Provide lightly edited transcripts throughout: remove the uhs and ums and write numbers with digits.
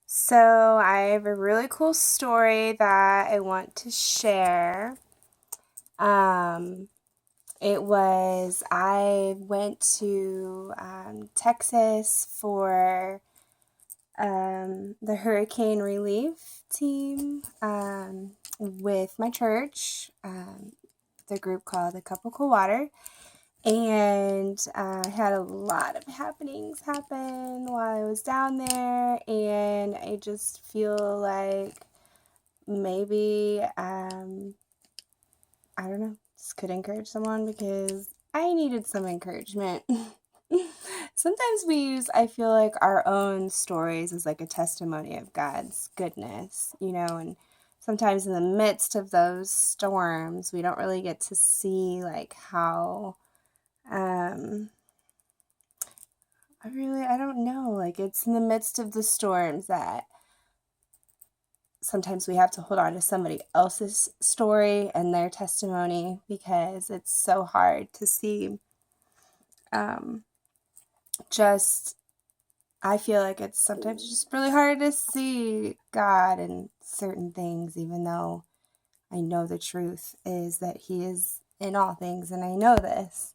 So, I have a really cool story that I want to share. Um, I went to Texas for the hurricane relief team with my church, the group called The Cup of Cool Water. And I had a lot of happenings happen while I was down there, and I just feel like maybe I don't know, this could encourage someone because I needed some encouragement. Sometimes I feel like our own stories as like a testimony of God's goodness, and sometimes in the midst of those storms, we don't really get to see like how um I don't know, like it's in the midst of the storms that sometimes we have to hold on to somebody else's story and their testimony because it's so hard to see. Um, just, I feel like it's sometimes just really hard to see God in certain things, even though I know the truth is that He is in all things, and I know this.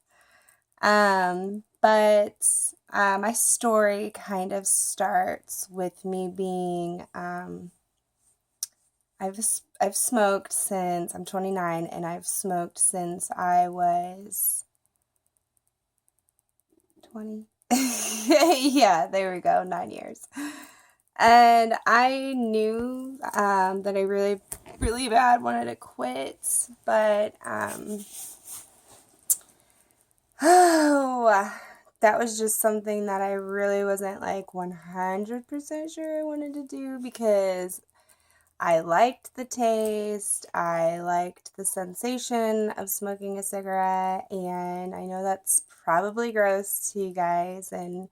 But my story kind of starts with me being I've smoked since I'm 29, and I've smoked since I was 20. Yeah, there we go, 9 years. And I knew that I really, really bad wanted to quit, but oh, that was just something that I really wasn't like 100% sure I wanted to do because I liked the taste, I liked the sensation of smoking a cigarette, and I know that's probably gross to you guys, and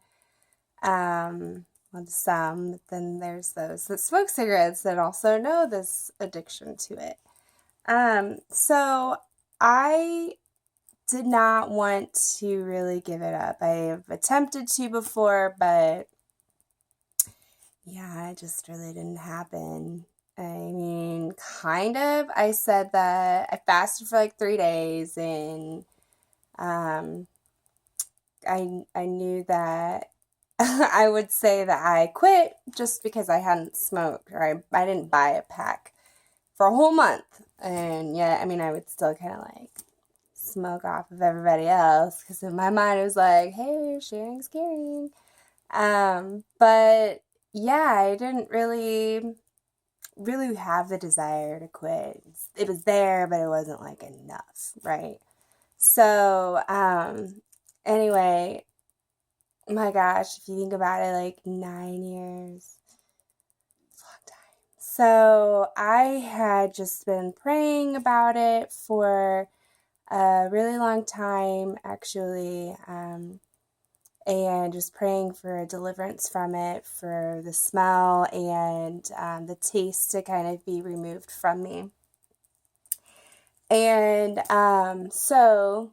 well, some, but then there's those that smoke cigarettes that also know this addiction to it. So I did not want to really give it up. I've attempted to before, but yeah, it just really didn't happen. I mean, kind of. I said that I fasted for like 3 days, and um, I knew that I would say that I quit just because I hadn't smoked, or I didn't buy a pack for a whole month. And yeah, I mean, I would still kind of like smoke off of everybody else because in my mind it was like, hey, sharing's caring. But yeah, I didn't really have the desire to quit. It was there, but it wasn't like enough, right? So, anyway, my gosh, if you think about it, like 9 years, it's a long time. So I had just been praying about it for a really long time, actually, and just praying for a deliverance from it, for the smell and the taste to kind of be removed from me. And sorry,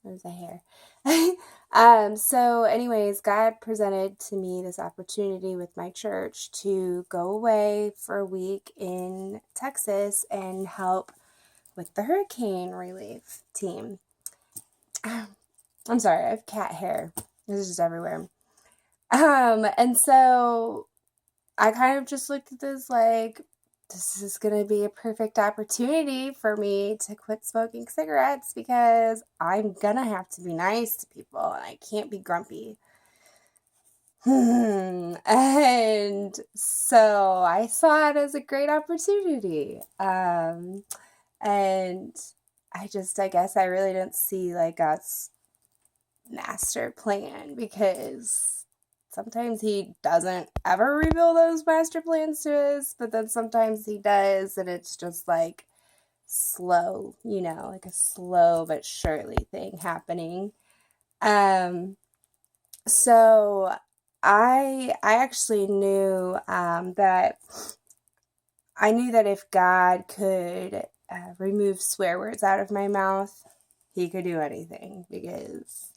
there's a hair. So anyways, God presented to me this opportunity with my church to go away for a week in Texas and help with the hurricane relief team. I'm sorry, I have cat hair. This is just everywhere. And so I kind of just looked at this like, this is going to be a perfect opportunity for me to quit smoking cigarettes because I'm going to have to be nice to people and I can't be grumpy. And so I saw it as a great opportunity. And I guess I really didn't see like God's master plan because sometimes he doesn't ever reveal those master plans to us, but then sometimes he does, and it's just like slow, like a slow but surely thing happening. So I actually knew that I knew that if God could remove swear words out of my mouth, he could do anything because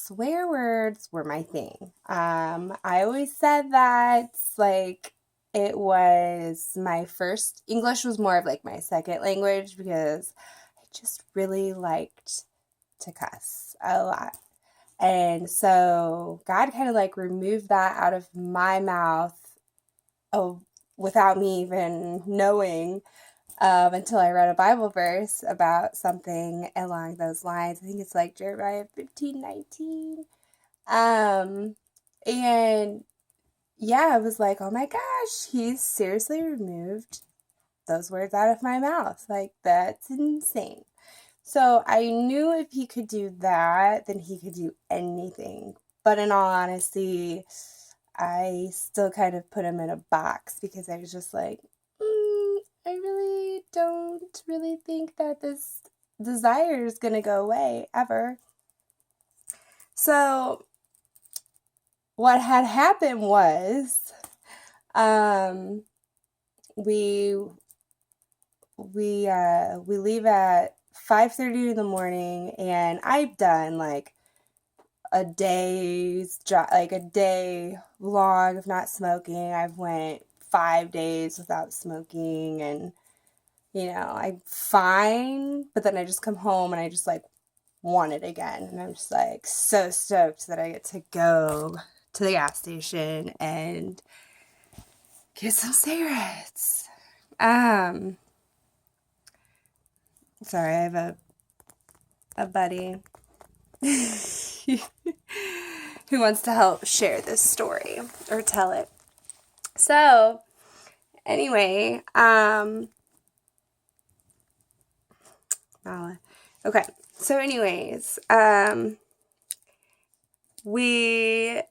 swear words were my thing. I always said that, like, it was my first, English was more of like my second language because I just really liked to cuss a lot. And so God kind of like removed that out of my mouth, oh, without me even knowing, until I read a Bible verse about something along those lines. I think it's like Jeremiah 15:19. And yeah, I was like, oh my gosh, he's seriously removed those words out of my mouth. Like, that's insane. So I knew if he could do that, then he could do anything. But in all honesty, I still kind of put him in a box because I was just like, I really don't really think that this desire is going to go away ever. So what had happened was, we leave at 5:30 in the morning, and I've done like a day long of not smoking. I've went 5 days without smoking, and I'm fine, but then I just come home and I just like want it again, and I'm just like so stoked that I get to go to the gas station and get some cigarettes. Sorry, I have a buddy who wants to help share this story or tell it. So, anyway, okay. So anyways, we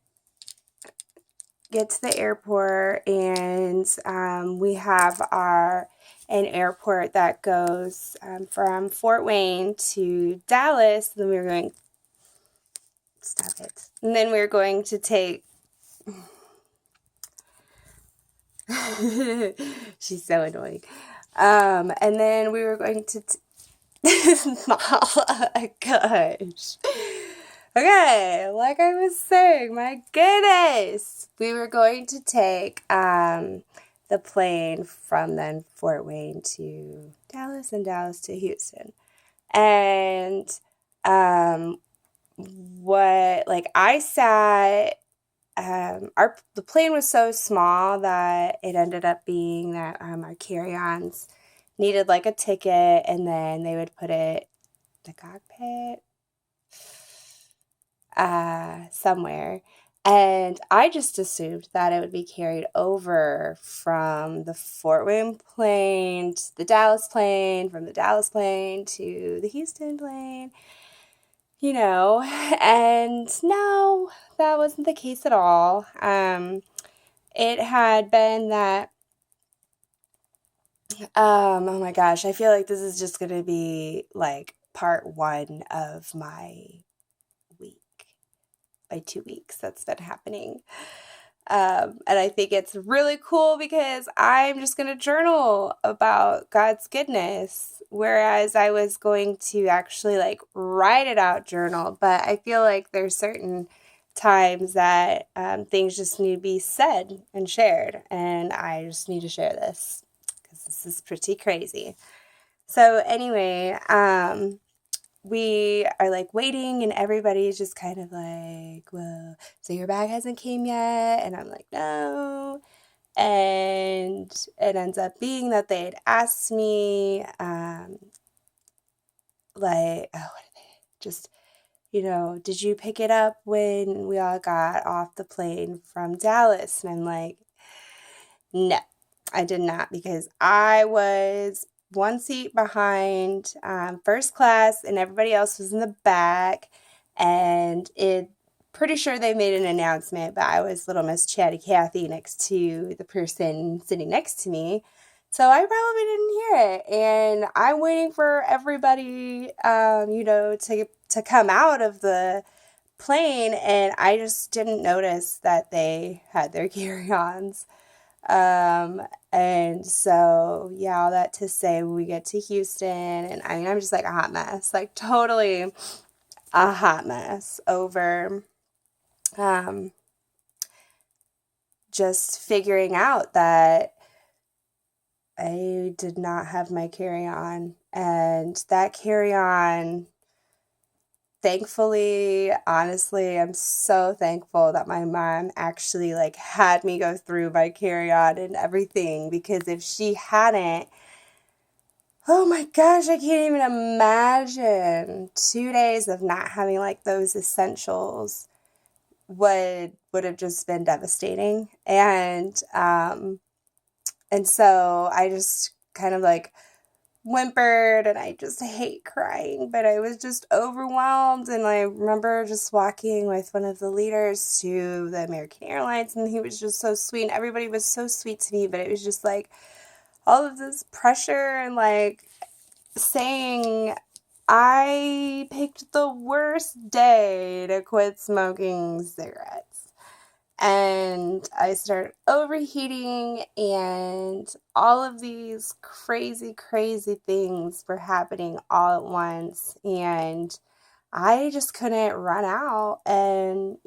get to the airport, and we have an airport that goes from Fort Wayne to Dallas. Then we were going, stop it. And then we were going to take, she's so annoying. And then we were going to, oh my gosh. Okay, like I was saying, my goodness. We were going to take the plane from then Fort Wayne to Dallas and Dallas to Houston. And I sat, the plane was so small that it ended up being that our carry-ons needed like a ticket, and then they would put it in the cockpit somewhere. And I just assumed that it would be carried over from the Fort Wayne plane to the Dallas plane, from the Dallas plane to the Houston plane, and no, that wasn't the case at all. It had been that, oh my gosh, I feel like this is just going to be like part one of my 2 weeks that's been happening. And I think it's really cool because I'm just going to journal about God's goodness, whereas I was going to actually like write it out journal. But I feel like there's certain times that things just need to be said and shared, and I just need to share this because this is pretty crazy. So anyway, we are like waiting, and everybody's just kind of like, well, so your bag hasn't came yet? And I'm like, no. And it ends up being that they had asked me, like, oh, what did they just, did you pick it up when we all got off the plane from Dallas? And I'm like, no, I did not, because I was one seat behind first class, and everybody else was in the back, and pretty sure they made an announcement, but I was Little Miss Chatty Cathy next to the person sitting next to me, so I probably didn't hear it, and I'm waiting for everybody, to come out of the plane, and I just didn't notice that they had their carry-ons. And so, yeah, all that to say, we get to Houston, and I mean, I'm just like a hot mess, like totally a hot mess over just figuring out that I did not have my carry-on, and that carry-on, thankfully, honestly, I'm so thankful that my mom actually like had me go through my carry-on and everything, because if she hadn't, oh my gosh, I can't even imagine 2 days of not having like those essentials would have just been devastating. And so I just kind of like whimpered, and I just hate crying, but I was just overwhelmed. And I remember just walking with one of the leaders to the American Airlines, and he was just so sweet, and everybody was so sweet to me, but it was just like all of this pressure and like saying I picked the worst day to quit smoking cigarettes. And I started overheating, and all of these crazy, crazy things were happening all at once. And I just couldn't run out and,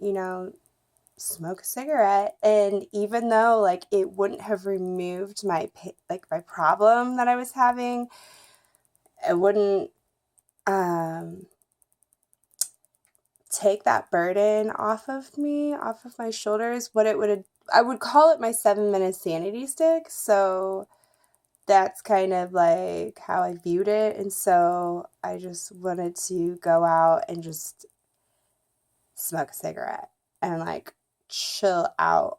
smoke a cigarette. And even though like it wouldn't have removed my problem that I was having, it wouldn't take that burden off of me, off of my shoulders. I would call it my 7-minute sanity stick. So that's kind of like how I viewed it. And so I just wanted to go out and just smoke a cigarette and like chill out.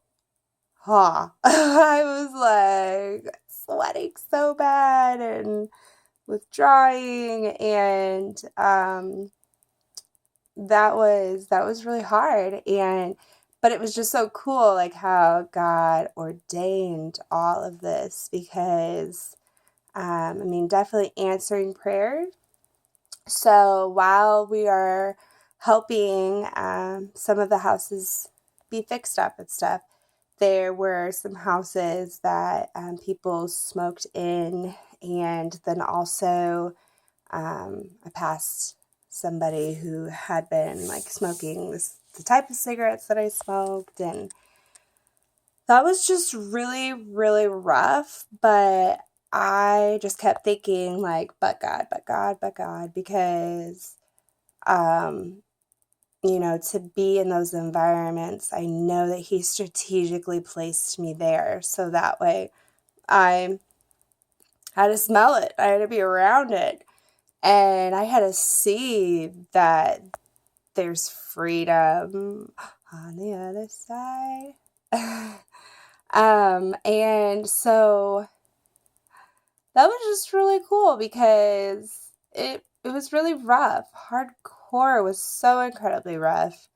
I was like sweating so bad and withdrawing, and that was really hard. But it was just so cool, like how God ordained all of this, because definitely answering prayer. So while we are helping some of the houses be fixed up and stuff, there were some houses that people smoked in, and then also I passed somebody who had been like smoking the type of cigarettes that I smoked, and that was just really, really rough. But I just kept thinking like, but God, but God, but God, because to be in those environments, I know that He strategically placed me there, so that way I had to smell it, I had to be around it, and I had to see that there's freedom on the other side. And so that was just really cool, because it was really rough. Hardcore was so incredibly rough.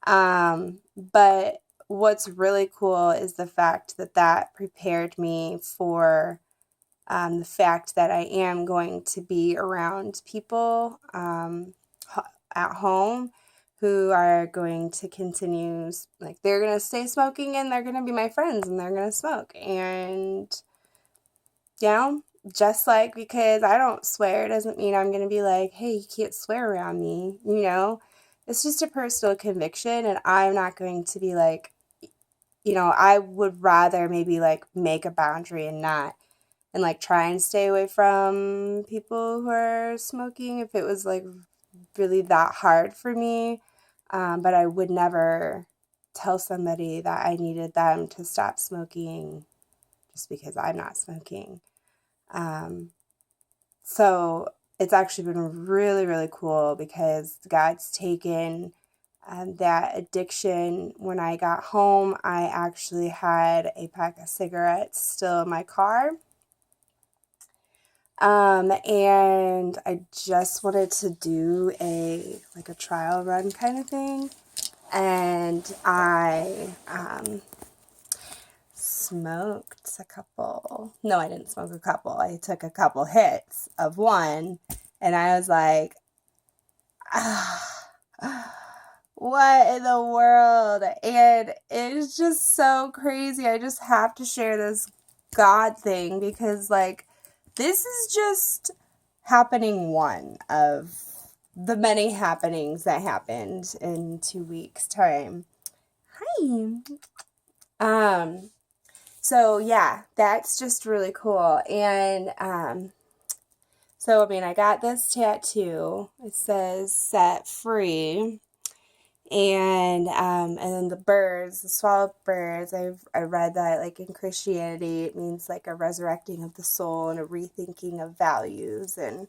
But what's really cool is the fact that prepared me for the fact that I am going to be around people at home who are going to continue, like they're going to stay smoking, and they're going to be my friends, and they're going to smoke. And, just like because I don't swear doesn't mean I'm going to be like, hey, you can't swear around me, It's just a personal conviction, and I'm not going to be like, I would rather maybe like make a boundary and not, and like try and stay away from people who are smoking if it was like really that hard for me. But I would never tell somebody that I needed them to stop smoking just because I'm not smoking. So it's actually been really, really cool, because God's taken that addiction. When I got home, I actually had a pack of cigarettes still in my car. And I just wanted to do a trial run kind of thing. And I smoked a couple. No, I didn't smoke a couple. I took a couple hits of one, and I was like, what in the world? And it's just so crazy. I just have to share this God thing, because like this is just happening one of the many happenings that happened in 2 weeks time. Hi. So yeah, that's just really cool. And so I mean, I got this tattoo. It says "set free," and then the birds, the swallowed birds. I read that like in Christianity, it means like a resurrecting of the soul and a rethinking of values, and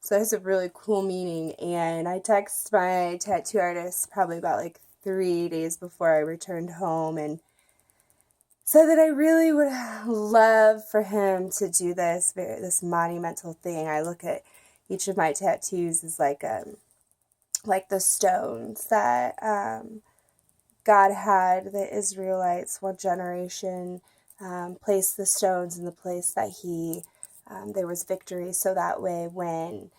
so it's a really cool meaning. And I text my tattoo artist probably about like 3 days before I returned home and said that I really would love for him to do this monumental thing. I look at each of my tattoos as like the stones that God had the Israelites, one generation, place the stones in the place that there was victory. So that way, when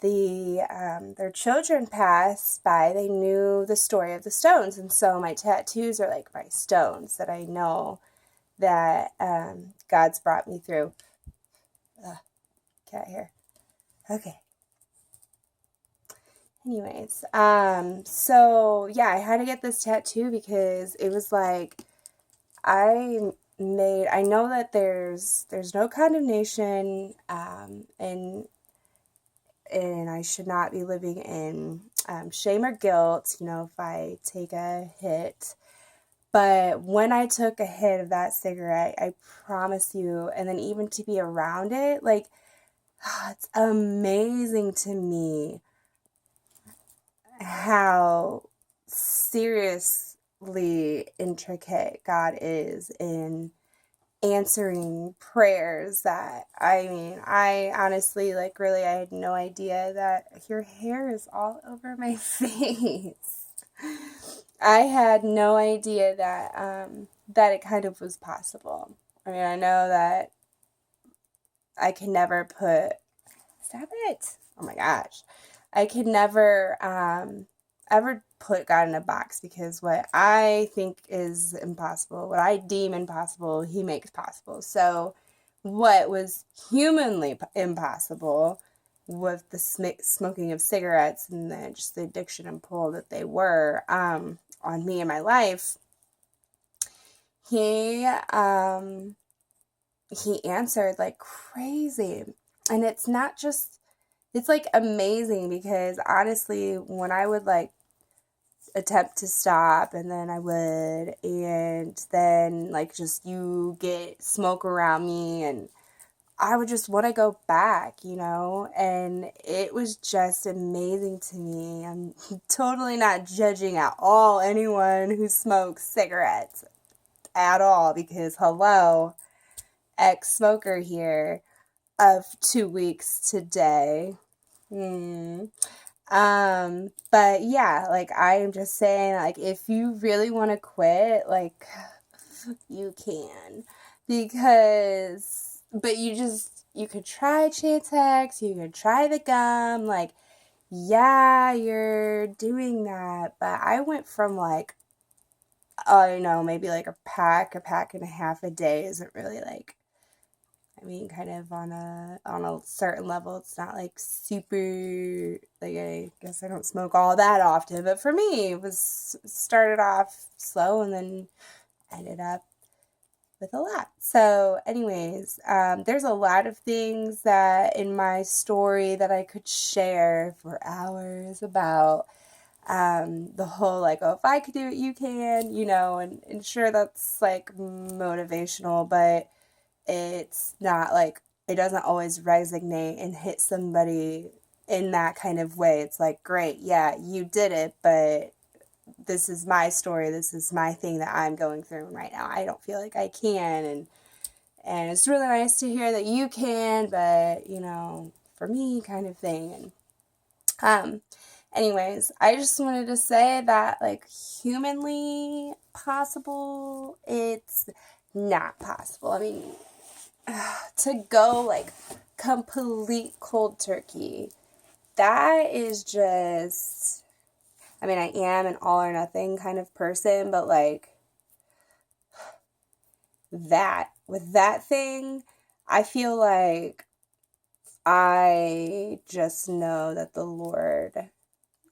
their children passed by, they knew the story of the stones. And so my tattoos are like my stones that I know that God's brought me through. Cat hair. Okay. Anyways, so yeah, I had to get this tattoo because it was like I know that there's no condemnation, and I should not be living in shame or guilt, if I take a hit. But when I took a hit of that cigarette, I promise you, and then even to be around it, like, it's amazing to me how seriously intricate God is in answering prayers. That, I mean, I honestly, like, really, I had no idea that your hair is all over my face. I had no idea that it kind of was possible. I mean, I know that I can never stop it. Oh my gosh. I could never ever put God in a box, because what I think is impossible, what I deem impossible, he makes possible. So what was humanly impossible with the smoking of cigarettes and just the addiction and pull that they were on me in my life, he answered like crazy. And it's not just, it's like amazing, because honestly, when I would like attempt to stop, and then I would, and then like just you get smoke around me, and I would just want to go back, and it was just amazing to me. I'm totally not judging at all anyone who smokes cigarettes at all, because hello, ex-smoker here of 2 weeks today. But yeah, like, I am just saying, like, if you really want to quit, like, you can, but you could try Chantix, you could try the gum, like, yeah, you're doing that, but I went from like, I don't know, maybe like a pack and a half a day isn't really like, I mean, kind of on a certain level, it's not like super, like, I guess I don't smoke all that often, but for me, it was started off slow and then ended up with a lot. So anyways, there's a lot of things that in my story that I could share for hours about the whole, like, oh, if I could do it, you can, and sure, that's like motivational, but it's not like, it doesn't always resonate and hit somebody in that kind of way. It's like, great, yeah, you did it, but this is my story, this is my thing that I'm going through right now. I don't feel like I can, and it's really nice to hear that you can, but for me, kind of thing. And anyways, I just wanted to say that, like, humanly possible, it's not possible. I mean, to go like complete cold turkey, that is just, I mean, I am an all or nothing kind of person, but like, with that thing, I feel like I just know that the Lord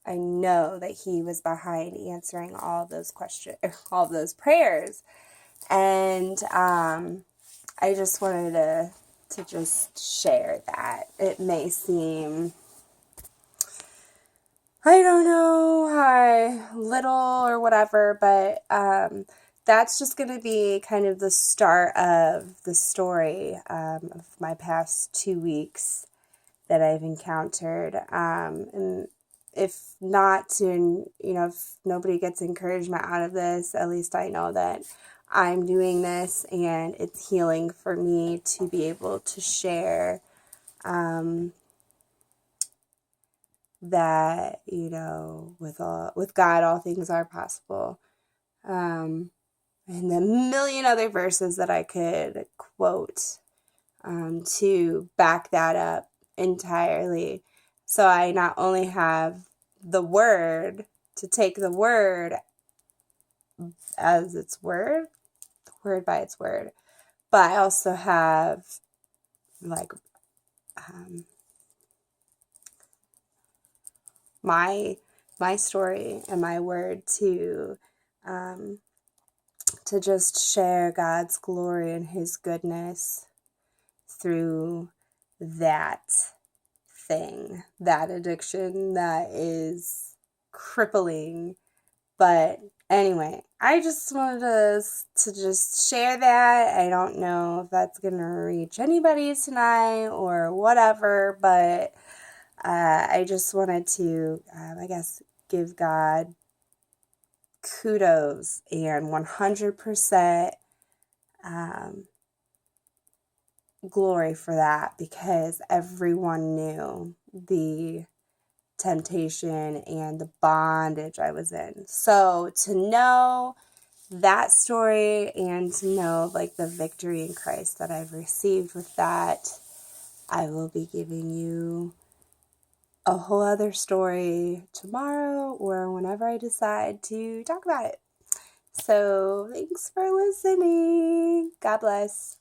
I know that he was behind answering all those questions, all those prayers. And I just wanted to just share that. It may seem, I don't know, little or whatever, but that's just going to be kind of the start of the story of my past 2 weeks that I've encountered. And if not to, if nobody gets encouragement out of this, at least I know that I'm doing this and it's healing for me to be able to share that, with God, all things are possible. And the million other verses that I could quote to back that up entirely. So I not only have the word, to take the word as its word, the word by its word, but I also have like my story and my word to just share God's glory and his goodness through that thing, that addiction that is crippling. But anyway, I just wanted to just share that. I don't know if that's going to reach anybody tonight or whatever, but I just wanted to, I guess, give God kudos and 100% glory for that, because everyone knew the temptation and the bondage I was in. So to know that story and to know like the victory in Christ that I've received with that, I will be giving you a whole other story tomorrow or whenever I decide to talk about it. So thanks for listening. God bless.